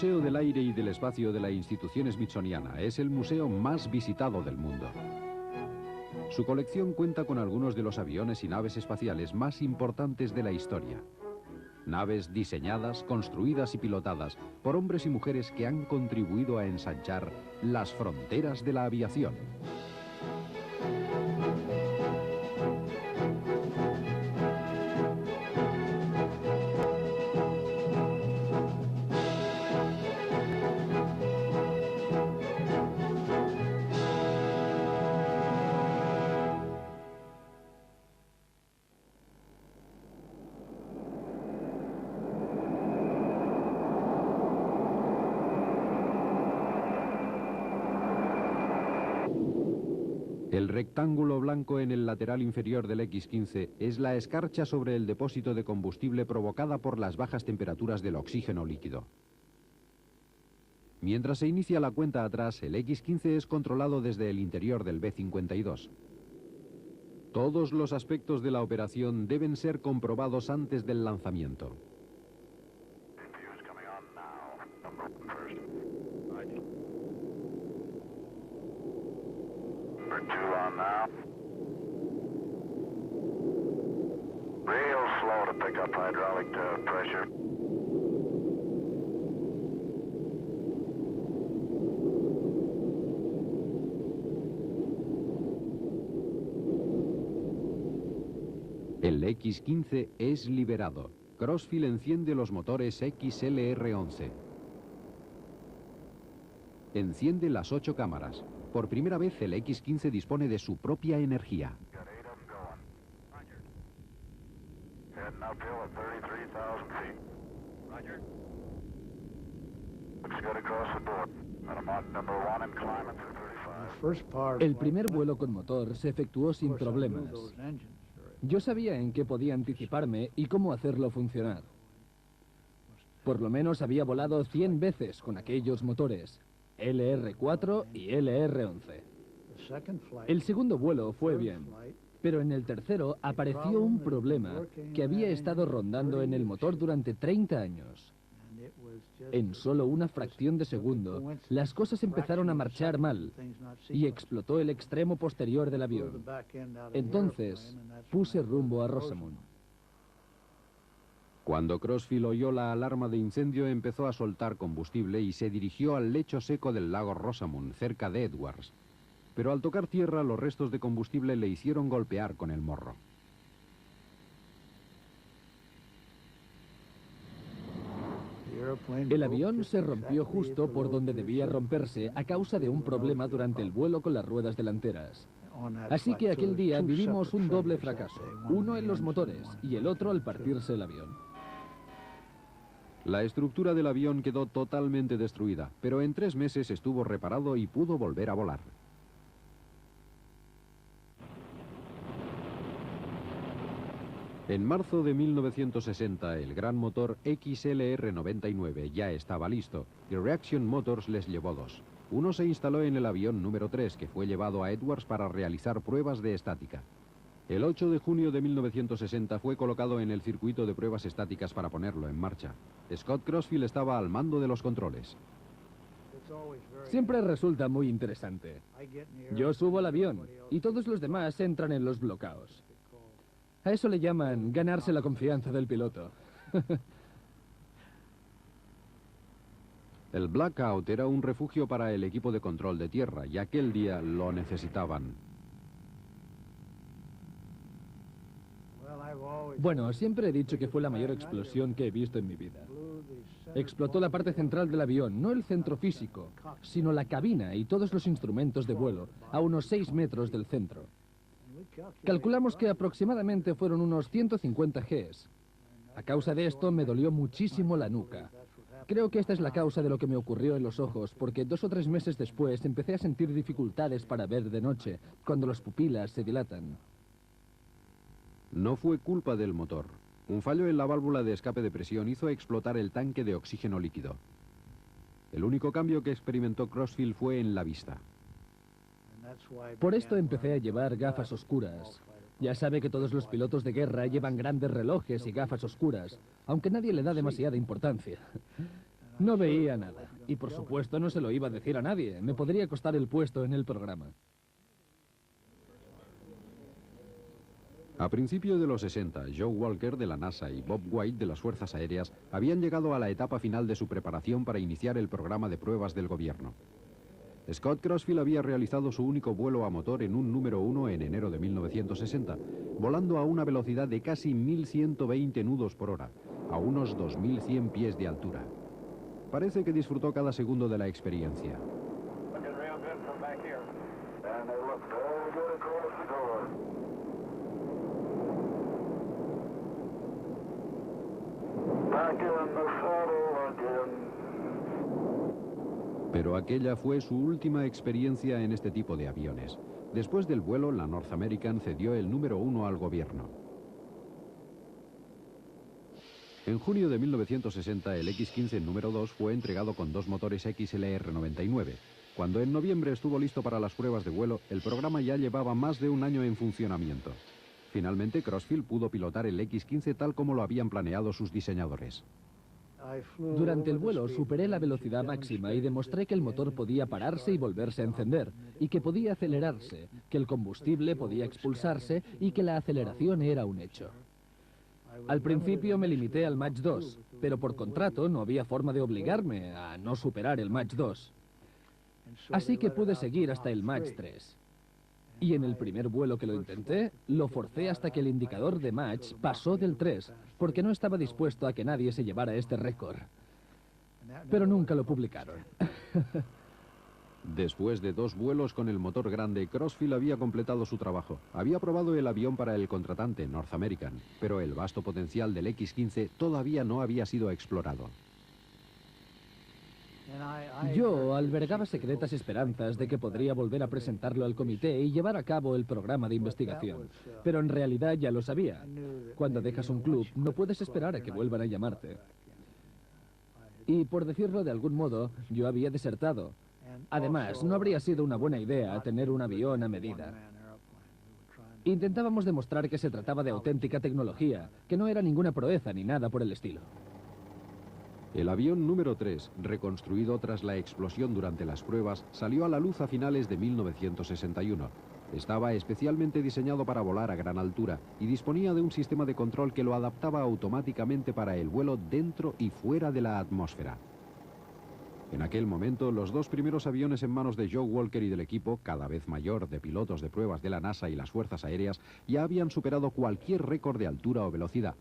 Museo del Aire y del Espacio de la institución smithsoniana es el museo más visitado del mundo. Su colección cuenta con algunos de los aviones y naves espaciales más importantes de la historia. Naves diseñadas, construidas y pilotadas por hombres y mujeres que han contribuido a ensanchar las fronteras de la aviación. El rectángulo blanco en el lateral inferior del X-15 es la escarcha sobre el depósito de combustible provocada por las bajas temperaturas del oxígeno líquido. Mientras se inicia la cuenta atrás, el X-15 es controlado desde el interior del B-52. Todos los aspectos de la operación deben ser comprobados antes del lanzamiento. Real slow to pick up hydraulic pressure. El X-15 es liberado. Crossfield enciende los motores XLR-11. Enciende las 8 cámaras. Por primera vez el X-15 dispone de su propia energía. El primer vuelo con motor se efectuó sin problemas. Yo sabía en qué podía anticiparme y cómo hacerlo funcionar. Por lo menos había volado 100 veces con aquellos motores, LR-4 y LR-11. El segundo vuelo fue bien, pero en el tercero apareció un problema que había estado rondando en el motor durante 30 años. En solo una fracción de segundo, las cosas empezaron a marchar mal y explotó el extremo posterior del avión. Entonces, puse rumbo a Rosamond. Cuando Crossfield oyó la alarma de incendio, empezó a soltar combustible y se dirigió al lecho seco del lago Rosamond, cerca de Edwards. Pero al tocar tierra, los restos de combustible le hicieron golpear con el morro. El avión se rompió justo por donde debía romperse a causa de un problema durante el vuelo con las ruedas delanteras. Así que aquel día vivimos un doble fracaso, uno en los motores y el otro al partirse el avión. La estructura del avión quedó totalmente destruida, pero en 3 meses estuvo reparado y pudo volver a volar. En marzo de 1960, el gran motor XLR-99 ya estaba listo y Reaction Motors les llevó 2. Uno se instaló en el avión número 3, que fue llevado a Edwards para realizar pruebas de estática. El 8 de junio de 1960 fue colocado en el circuito de pruebas estáticas para ponerlo en marcha. Scott Crossfield estaba al mando de los controles. Siempre resulta muy interesante. Yo subo al avión y todos los demás entran en los bloqueos. A eso le llaman ganarse la confianza del piloto. El blackout era un refugio para el equipo de control de tierra y aquel día lo necesitaban. Bueno, siempre he dicho que fue la mayor explosión que he visto en mi vida. Explotó la parte central del avión, no el centro físico, sino la cabina y todos los instrumentos de vuelo, a unos 6 metros del centro. Calculamos que aproximadamente fueron unos 150 Gs. A causa de esto me dolió muchísimo la nuca. Creo que esta es la causa de lo que me ocurrió en los ojos, porque 2 o 3 meses después empecé a sentir dificultades para ver de noche, cuando las pupilas se dilatan. No fue culpa del motor. Un fallo en la válvula de escape de presión hizo explotar el tanque de oxígeno líquido. El único cambio que experimentó Crossfield fue en la vista. Por esto empecé a llevar gafas oscuras. Ya sabe que todos los pilotos de guerra llevan grandes relojes y gafas oscuras, aunque nadie le da demasiada importancia. No veía nada. Y por supuesto no se lo iba a decir a nadie. Me podría costar el puesto en el programa. A principios de los 60, Joe Walker de la NASA y Bob White de las Fuerzas Aéreas habían llegado a la etapa final de su preparación para iniciar el programa de pruebas del gobierno. Scott Crossfield había realizado su único vuelo a motor en un número 1 en enero de 1960, volando a una velocidad de casi 1120 nudos por hora, a unos 2100 pies de altura. Parece que disfrutó cada segundo de la experiencia. Pero aquella fue su última experiencia en este tipo de aviones. Después del vuelo, la North American cedió el número 1 al gobierno. En junio de 1960, el X-15 número 2 fue entregado con 2 motores XLR-99. Cuando en noviembre estuvo listo para las pruebas de vuelo, el programa ya llevaba más de un año en funcionamiento. Finalmente, Crossfield pudo pilotar el X-15 tal como lo habían planeado sus diseñadores. Durante el vuelo superé la velocidad máxima y demostré que el motor podía pararse y volverse a encender, y que podía acelerarse, que el combustible podía expulsarse y que la aceleración era un hecho. Al principio me limité al Mach 2, pero por contrato no había forma de obligarme a no superar el Mach 2. Así que pude seguir hasta el Mach 3. Y en el primer vuelo que lo intenté, lo forcé hasta que el indicador de Mach pasó del 3, porque no estaba dispuesto a que nadie se llevara este récord. Pero nunca lo publicaron. Después de 2 vuelos con el motor grande, Crossfield había completado su trabajo. Había probado el avión para el contratante North American, pero el vasto potencial del X-15 todavía no había sido explorado. Yo albergaba secretas esperanzas de que podría volver a presentarlo al comité y llevar a cabo el programa de investigación. Pero en realidad ya lo sabía. Cuando dejas un club, no puedes esperar a que vuelvan a llamarte. Y por decirlo de algún modo, yo había desertado. Además, no habría sido una buena idea tener un avión a medida. Intentábamos demostrar que se trataba de auténtica tecnología, que no era ninguna proeza ni nada por el estilo. El avión número 3, reconstruido tras la explosión durante las pruebas, salió a la luz a finales de 1961. Estaba especialmente diseñado para volar a gran altura y disponía de un sistema de control que lo adaptaba automáticamente para el vuelo dentro y fuera de la atmósfera. En aquel momento, los 2 primeros aviones en manos de Joe Walker y del equipo, cada vez mayor, de pilotos de pruebas de la NASA y las Fuerzas Aéreas, ya habían superado cualquier récord de altura o velocidad.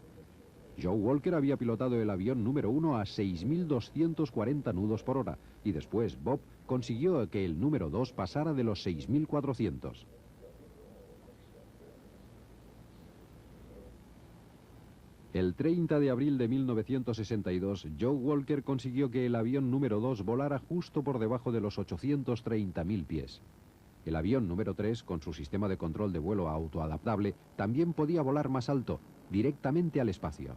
Joe Walker había pilotado el avión número 1 a 6.240 nudos por hora y después Bob consiguió que el número 2 pasara de los 6.400. El 30 de abril de 1962, Joe Walker consiguió que el avión número 2 volara justo por debajo de los 830.000 pies. El avión número 3, con su sistema de control de vuelo autoadaptable, también podía volar más alto, directamente al espacio.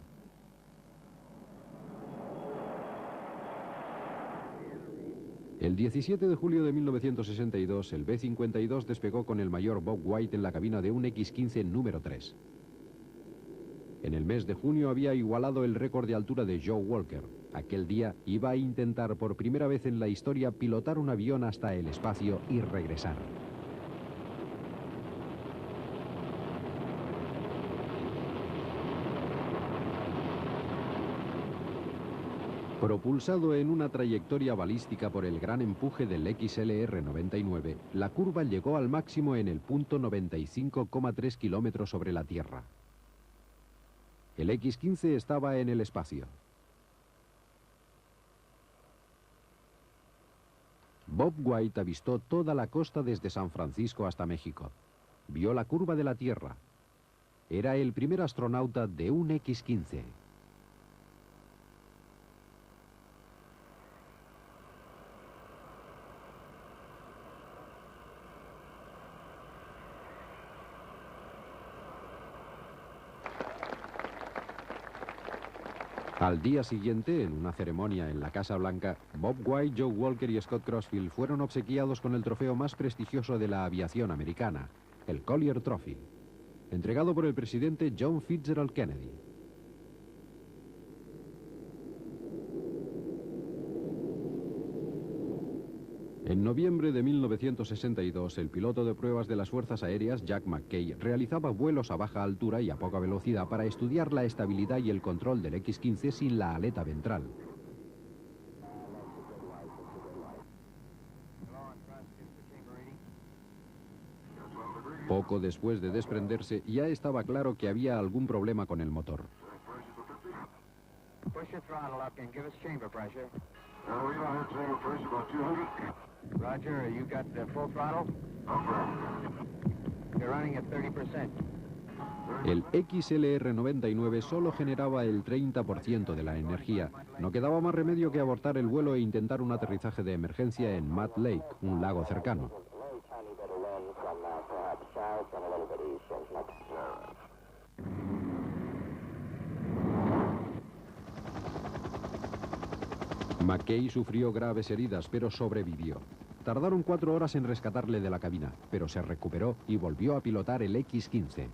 El 17 de julio de 1962, el B-52 despegó con el mayor Bob White en la cabina de un X-15 número 3. En el mes de junio había igualado el récord de altura de Joe Walker. Aquel día iba a intentar por primera vez en la historia pilotar un avión hasta el espacio y regresar. Propulsado en una trayectoria balística por el gran empuje del XLR-99, la curva llegó al máximo en el punto 95,3 kilómetros sobre la Tierra. El X-15 estaba en el espacio. Bob White avistó toda la costa desde San Francisco hasta México. Vio la curva de la Tierra. Era el primer astronauta de un X-15. Al día siguiente, en una ceremonia en la Casa Blanca, Bob White, Joe Walker y Scott Crossfield fueron obsequiados con el trofeo más prestigioso de la aviación americana, el Collier Trophy, entregado por el presidente John Fitzgerald Kennedy. En noviembre de 1962, el piloto de pruebas de las Fuerzas Aéreas, Jack McKay, realizaba vuelos a baja altura y a poca velocidad para estudiar la estabilidad y el control del X-15 sin la aleta ventral. Poco después de desprenderse, ya estaba claro que había algún problema con el motor. Roger, you got the full throttle? You're running at 30%. El XLR-99 solo generaba el 30% de la energía. No quedaba más remedio que abortar el vuelo e intentar un aterrizaje de emergencia en Mud Lake, un lago cercano. McKay sufrió graves heridas, pero sobrevivió. Tardaron 4 horas en rescatarle de la cabina, pero se recuperó y volvió a pilotar el X-15.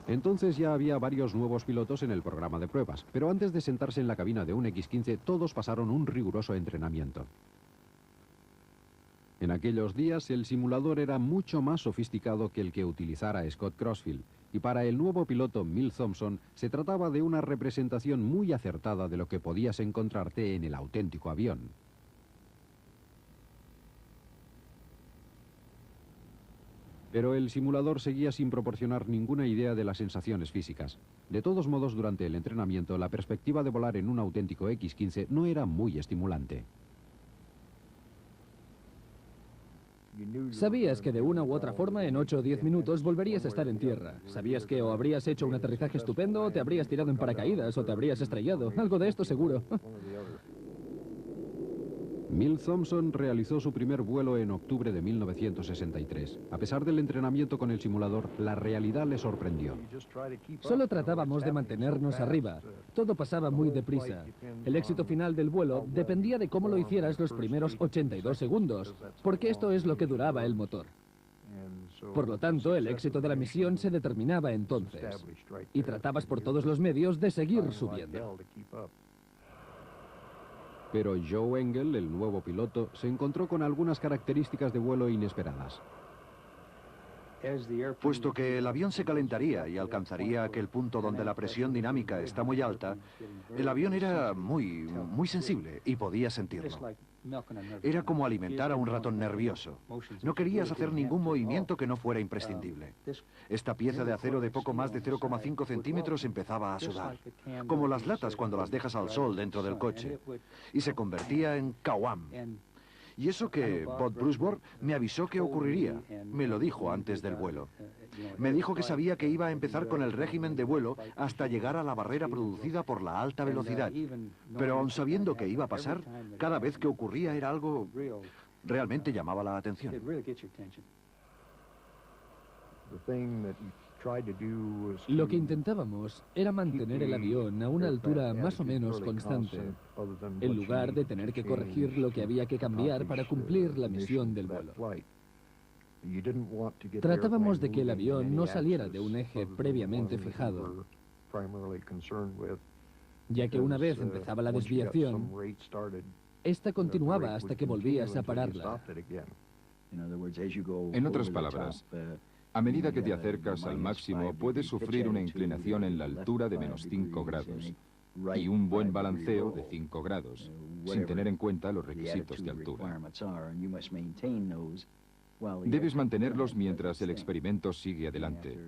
Entonces ya había varios nuevos pilotos en el programa de pruebas, pero antes de sentarse en la cabina de un X-15, todos pasaron un riguroso entrenamiento. En aquellos días, el simulador era mucho más sofisticado que el que utilizara Scott Crossfield, y para el nuevo piloto Milt Thompson se trataba de una representación muy acertada de lo que podías encontrarte en el auténtico avión. Pero el simulador seguía sin proporcionar ninguna idea de las sensaciones físicas. De todos modos, durante el entrenamiento, la perspectiva de volar en un auténtico X-15 no era muy estimulante. Sabías que de una u otra forma en 8 o 10 minutos volverías a estar en tierra. Sabías que o habrías hecho un aterrizaje estupendo, o te habrías tirado en paracaídas, o te habrías estrellado. Algo de esto seguro. Milt Thompson realizó su primer vuelo en octubre de 1963. A pesar del entrenamiento con el simulador, la realidad le sorprendió. Solo tratábamos de mantenernos arriba. Todo pasaba muy deprisa. El éxito final del vuelo dependía de cómo lo hicieras los primeros 82 segundos, porque esto es lo que duraba el motor. Por lo tanto, el éxito de la misión se determinaba entonces. Y tratabas por todos los medios de seguir subiendo. Pero Joe Engel, el nuevo piloto, se encontró con algunas características de vuelo inesperadas. Puesto que el avión se calentaría y alcanzaría aquel punto donde la presión dinámica está muy alta, el avión era muy sensible y podía sentirlo. Era como alimentar a un ratón nervioso. No querías hacer ningún movimiento que no fuera imprescindible. Esta pieza de acero de poco más de 0,5 centímetros empezaba a sudar, como las latas cuando las dejas al sol dentro del coche, y se convertía en kawam. Y eso que Bob Bruceborg me avisó que ocurriría. Me lo dijo antes del vuelo. Me dijo que sabía que iba a empezar con el régimen de vuelo hasta llegar a la barrera producida por la alta velocidad. Pero aun sabiendo que iba a pasar, cada vez que ocurría era algo... realmente llamaba la atención. Lo que intentábamos era mantener el avión a una altura más o menos constante, en lugar de tener que corregir lo que había que cambiar para cumplir la misión del vuelo. Tratábamos de que el avión no saliera de un eje previamente fijado, ya que una vez empezaba la desviación, esta continuaba hasta que volvías a pararla. En otras palabras, a medida que te acercas al máximo, puedes sufrir una inclinación en la altura de menos 5 grados y un buen balanceo de 5 grados, sin tener en cuenta los requisitos de altura. Debes mantenerlos mientras el experimento sigue adelante.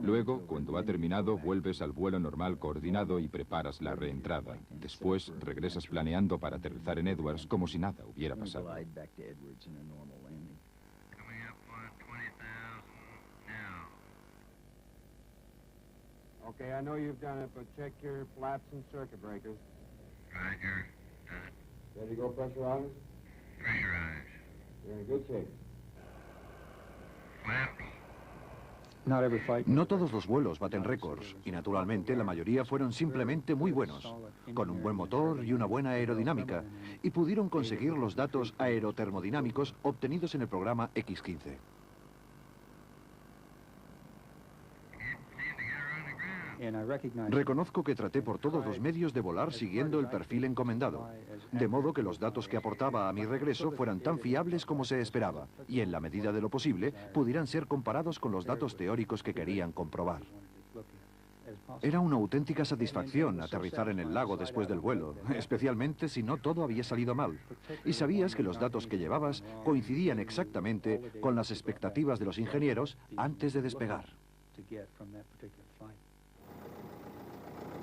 Luego, cuando ha terminado, vuelves al vuelo normal coordinado y preparas la reentrada. Después, regresas planeando para aterrizar en Edwards como si nada hubiera pasado. Okay, I know you've done it, but check your flaps and circuit breakers. Roger. Ready to go pressurize? Pressurize. You're in good shape. Flaps. No todos los vuelos baten récords, y naturalmente la mayoría fueron simplemente muy buenos, con un buen motor y una buena aerodinámica, y pudieron conseguir los datos aerotermodinámicos obtenidos en el programa X-15. Reconozco que traté por todos los medios de volar siguiendo el perfil encomendado, de modo que los datos que aportaba a mi regreso fueran tan fiables como se esperaba, y en la medida de lo posible pudieran ser comparados con los datos teóricos que querían comprobar. Era una auténtica satisfacción aterrizar en el lago después del vuelo, especialmente si no todo había salido mal, y sabías que los datos que llevabas coincidían exactamente con las expectativas de los ingenieros antes de despegar.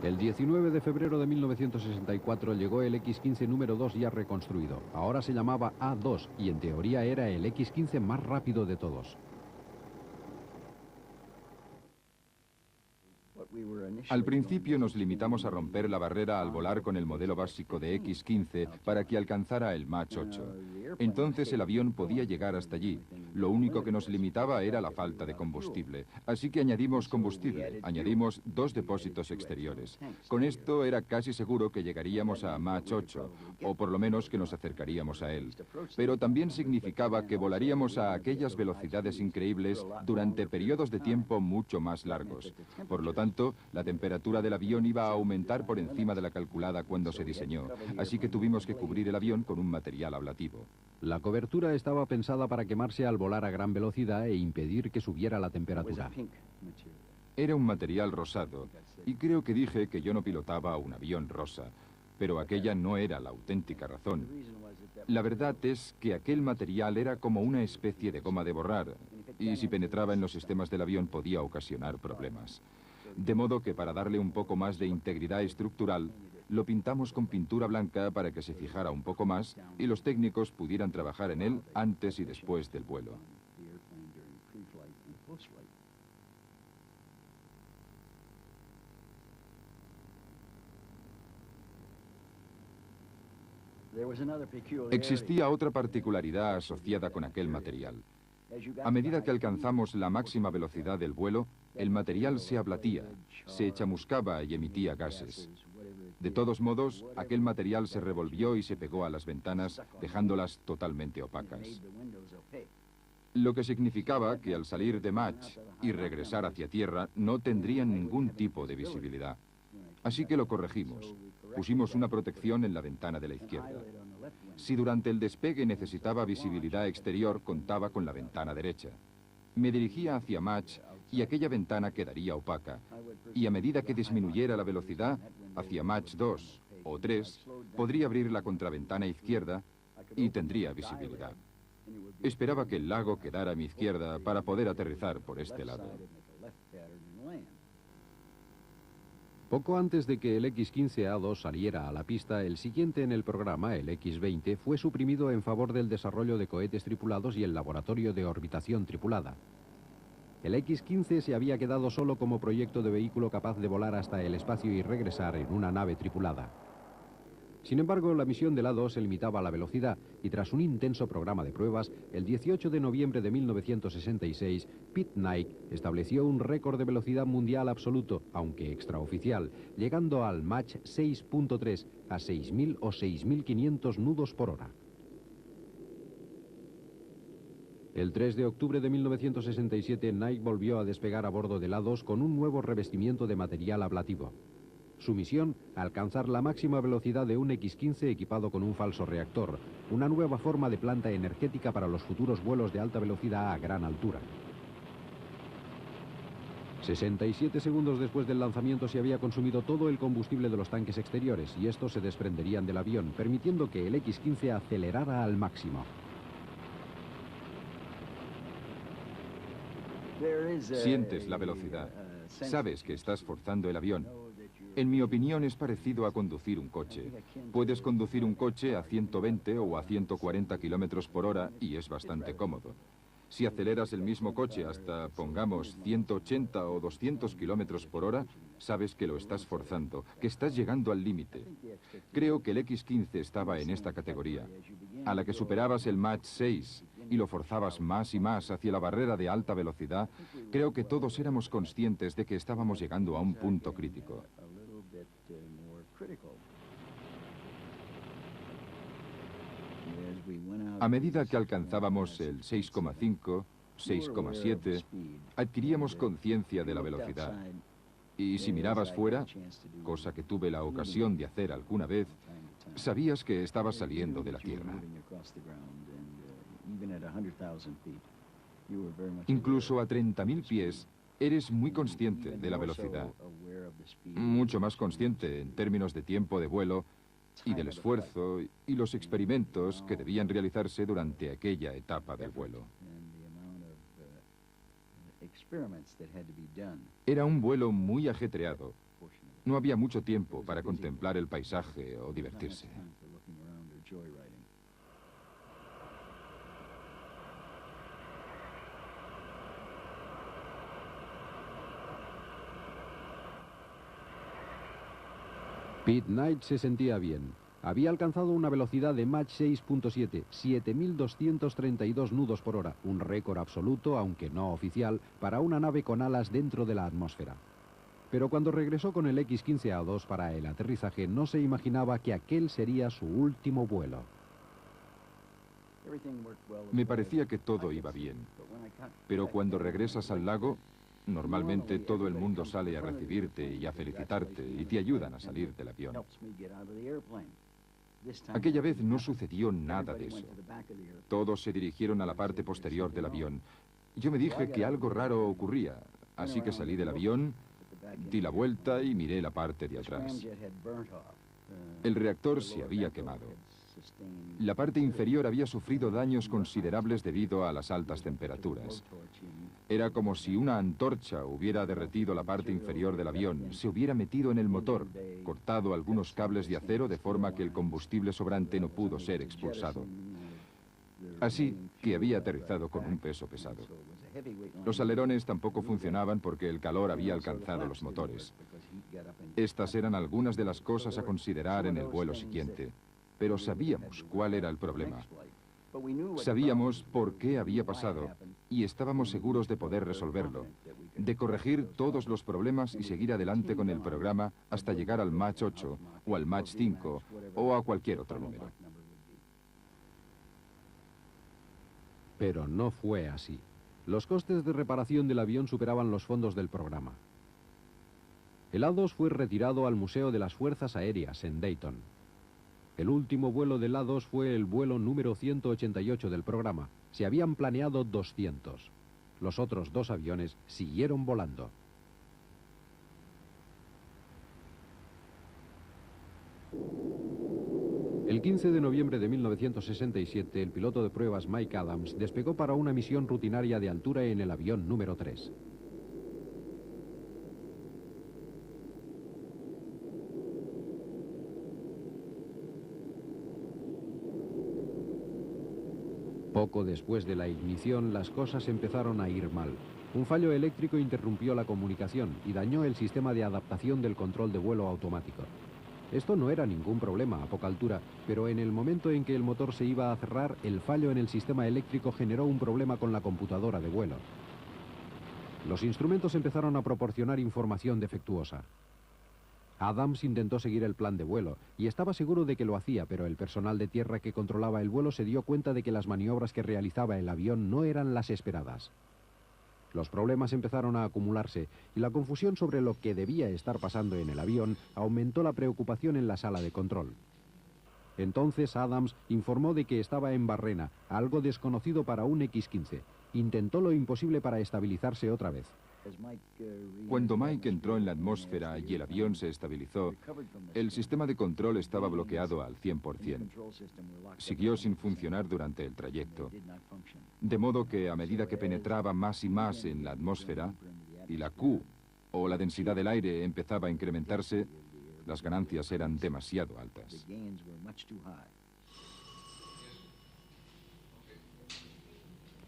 El 19 de febrero de 1964 llegó el X-15 número 2 ya reconstruido. Ahora se llamaba A2 y en teoría era el X-15 más rápido de todos. Al principio nos limitamos a romper la barrera al volar con el modelo básico de X-15 para que alcanzara el Mach 8. Entonces el avión podía llegar hasta allí. Lo único que nos limitaba era la falta de combustible. Así que añadimos combustible, añadimos 2 depósitos exteriores. Con esto era casi seguro que llegaríamos a Mach 8, o por lo menos que nos acercaríamos a él. Pero también significaba que volaríamos a aquellas velocidades increíbles durante periodos de tiempo mucho más largos. Por lo tanto, la temperatura del avión iba a aumentar por encima de la calculada cuando se diseñó, así que tuvimos que cubrir el avión con un material ablativo. La cobertura estaba pensada para quemarse al volar a gran velocidad e impedir que subiera la temperatura. Era un material rosado, y creo que dije que yo no pilotaba un avión rosa, pero aquella no era la auténtica razón. La verdad es que aquel material era como una especie de goma de borrar, y si penetraba en los sistemas del avión podía ocasionar problemas. De modo que para darle un poco más de integridad estructural, lo pintamos con pintura blanca para que se fijara un poco más y los técnicos pudieran trabajar en él antes y después del vuelo. Existía otra particularidad asociada con aquel material. A medida que alcanzamos la máxima velocidad del vuelo, el material se ablatía, se chamuscaba y emitía gases. De todos modos, aquel material se revolvió y se pegó a las ventanas, dejándolas totalmente opacas. Lo que significaba que al salir de Mach y regresar hacia tierra no tendrían ningún tipo de visibilidad. Así que lo corregimos. Pusimos una protección en la ventana de la izquierda. Si durante el despegue necesitaba visibilidad exterior, contaba con la ventana derecha. Me dirigía hacia Mach y aquella ventana quedaría opaca. Y a medida que disminuyera la velocidad, hacia Mach 2 o 3, podría abrir la contraventana izquierda y tendría visibilidad. Esperaba que el lago quedara a mi izquierda para poder aterrizar por este lado. Poco antes de que el X-15A2 saliera a la pista, el siguiente en el programa, el X-20, fue suprimido en favor del desarrollo de cohetes tripulados y el laboratorio de orbitación tripulada. El X-15 se había quedado solo como proyecto de vehículo capaz de volar hasta el espacio y regresar en una nave tripulada. Sin embargo, la misión del A2 se limitaba a la velocidad y tras un intenso programa de pruebas, el 18 de noviembre de 1966, Pete Knight estableció un récord de velocidad mundial absoluto, aunque extraoficial, llegando al Mach 6.3 a 6.000 o 6.500 nudos por hora. El 3 de octubre de 1967, Knight volvió a despegar a bordo del A2 con un nuevo revestimiento de material ablativo. Su misión, alcanzar la máxima velocidad de un X-15 equipado con un falso reactor, una nueva forma de planta energética para los futuros vuelos de alta velocidad a gran altura. 67 segundos después del lanzamiento se había consumido todo el combustible de los tanques exteriores y estos se desprenderían del avión, permitiendo que el X-15 acelerara al máximo. Sientes la velocidad. Sabes que estás forzando el avión. En mi opinión es parecido a conducir un coche. Puedes conducir un coche a 120 o a 140 kilómetros por hora y es bastante cómodo. Si aceleras el mismo coche hasta, pongamos, 180 o 200 kilómetros por hora, sabes que lo estás forzando, que estás llegando al límite. Creo que el X-15 estaba en esta categoría. A la que superabas el Mach 6 y lo forzabas más y más hacia la barrera de alta velocidad, creo que todos éramos conscientes de que estábamos llegando a un punto crítico. A medida que alcanzábamos el 6,5, 6,7, adquiríamos conciencia de la velocidad. Y si mirabas fuera, cosa que tuve la ocasión de hacer alguna vez, sabías que estabas saliendo de la Tierra. Incluso a 30.000 pies, eres muy consciente de la velocidad. Mucho más consciente en términos de tiempo de vuelo y del esfuerzo y los experimentos que debían realizarse durante aquella etapa del vuelo. Era un vuelo muy ajetreado. No había mucho tiempo para contemplar el paisaje o divertirse. Pete Knight se sentía bien. Había alcanzado una velocidad de Mach 6.7, 7.232 nudos por hora, un récord absoluto, aunque no oficial, para una nave con alas dentro de la atmósfera. Pero cuando regresó con el X-15A2 para el aterrizaje, no se imaginaba que aquel sería su último vuelo. Me parecía que todo iba bien, pero cuando regresas al lago, normalmente todo el mundo sale a recibirte y a felicitarte y te ayudan a salir del avión. Aquella vez no sucedió nada de eso. Todos se dirigieron a la parte posterior del avión. Yo me dije que algo raro ocurría, así que salí del avión, di la vuelta y miré la parte de atrás. El reactor se había quemado. La parte inferior había sufrido daños considerables debido a las altas temperaturas. Era como si una antorcha hubiera derretido la parte inferior del avión, se hubiera metido en el motor, cortado algunos cables de acero de forma que el combustible sobrante no pudo ser expulsado. Así que había aterrizado con un peso pesado. Los alerones tampoco funcionaban porque el calor había alcanzado los motores. Estas eran algunas de las cosas a considerar en el vuelo siguiente, pero sabíamos cuál era el problema. Sabíamos por qué había pasado y estábamos seguros de poder resolverlo, de corregir todos los problemas y seguir adelante con el programa hasta llegar al Mach 8 o al Mach 5 o a cualquier otro número. Pero no fue así. Los costes de reparación del avión superaban los fondos del programa. El A2 fue retirado al Museo de las Fuerzas Aéreas en Dayton. El último vuelo del A2 fue el vuelo número 188 del programa. Se habían planeado 200. Los otros dos aviones siguieron volando. El 15 de noviembre de 1967, el piloto de pruebas Mike Adams despegó para una misión rutinaria de altura en el avión número 3. Poco después de la ignición, las cosas empezaron a ir mal. Un fallo eléctrico interrumpió la comunicación y dañó el sistema de adaptación del control de vuelo automático. Esto no era ningún problema a poca altura, pero en el momento en que el motor se iba a cerrar, el fallo en el sistema eléctrico generó un problema con la computadora de vuelo. Los instrumentos empezaron a proporcionar información defectuosa. Adams intentó seguir el plan de vuelo y estaba seguro de que lo hacía, pero el personal de tierra que controlaba el vuelo se dio cuenta de que las maniobras que realizaba el avión no eran las esperadas. Los problemas empezaron a acumularse y la confusión sobre lo que debía estar pasando en el avión aumentó la preocupación en la sala de control. Entonces Adams informó de que estaba en barrena, algo desconocido para un X-15. Intentó lo imposible para estabilizarse otra vez. Cuando Mike entró en la atmósfera y el avión se estabilizó, el sistema de control estaba bloqueado al 100%. Siguió sin funcionar durante el trayecto. De modo que a medida que penetraba más y más en la atmósfera y la Q, o la densidad del aire, empezaba a incrementarse, las ganancias eran demasiado altas.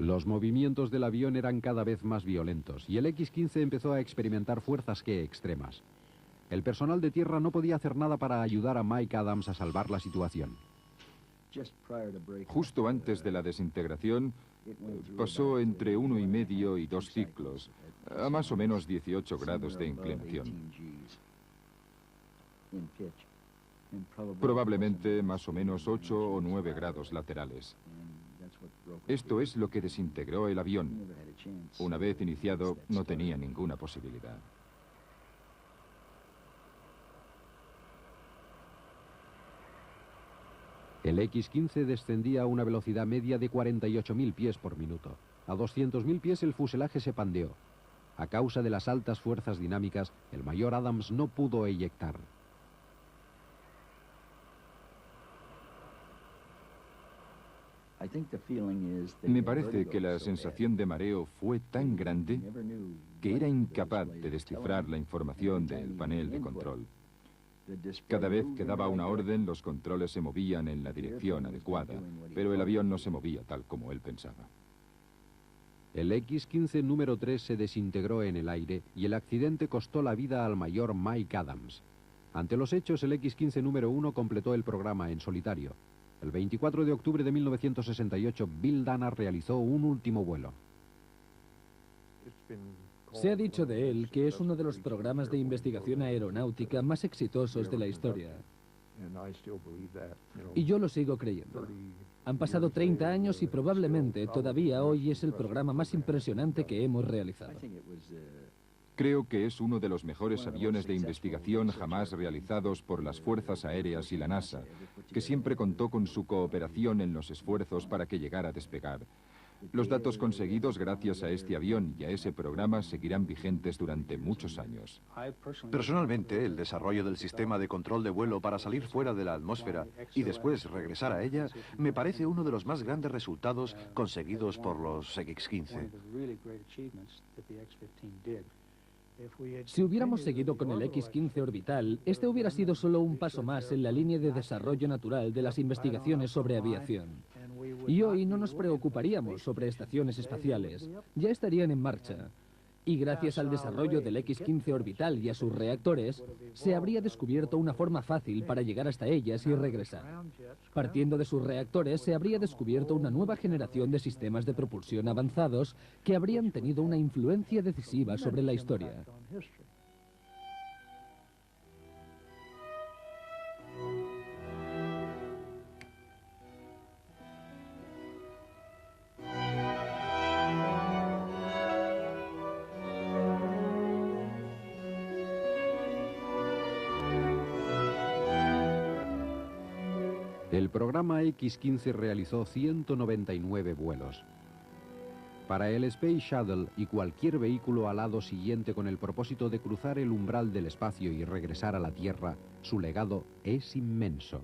Los movimientos del avión eran cada vez más violentos y el X-15 empezó a experimentar fuerzas G extremas. El personal de tierra no podía hacer nada para ayudar a Mike Adams a salvar la situación. Justo antes de la desintegración, pasó entre 1,5 y 2 ciclos, a más o menos 18 grados de inclinación. Probablemente más o menos 8 o 9 grados laterales. Esto es lo que desintegró el avión. Una vez iniciado, no tenía ninguna posibilidad. El X-15 descendía a una velocidad media de 48.000 pies por minuto. A 200.000 pies el fuselaje se pandeó. A causa de las altas fuerzas dinámicas, el mayor Adams no pudo eyectar. Me parece que la sensación de mareo fue tan grande que era incapaz de descifrar la información del panel de control. Cada vez que daba una orden, los controles se movían en la dirección adecuada, pero el avión no se movía tal como él pensaba. El X-15 número 3 se desintegró en el aire y el accidente costó la vida al mayor Mike Adams. Ante los hechos, el X-15 número 1 completó el programa en solitario. El 24 de octubre de 1968, Bill Dana realizó un último vuelo. Se ha dicho de él que es uno de los programas de investigación aeronáutica más exitosos de la historia. Y yo lo sigo creyendo. Han pasado 30 años y probablemente todavía hoy es el programa más impresionante que hemos realizado. Creo que es uno de los mejores aviones de investigación jamás realizados por las Fuerzas Aéreas y la NASA, que siempre contó con su cooperación en los esfuerzos para que llegara a despegar. Los datos conseguidos gracias a este avión y a ese programa seguirán vigentes durante muchos años. Personalmente, el desarrollo del sistema de control de vuelo para salir fuera de la atmósfera y después regresar a ella me parece uno de los más grandes resultados conseguidos por los X-15. Si hubiéramos seguido con el X-15 orbital, este hubiera sido solo un paso más en la línea de desarrollo natural de las investigaciones sobre aviación. Y hoy no nos preocuparíamos sobre estaciones espaciales, ya estarían en marcha. Y gracias al desarrollo del X-15 orbital y a sus reactores, se habría descubierto una forma fácil para llegar hasta ellas y regresar. Partiendo de sus reactores, se habría descubierto una nueva generación de sistemas de propulsión avanzados que habrían tenido una influencia decisiva sobre la historia. El programa X-15 realizó 199 vuelos. Para el Space Shuttle y cualquier vehículo alado siguiente con el propósito de cruzar el umbral del espacio y regresar a la Tierra, su legado es inmenso.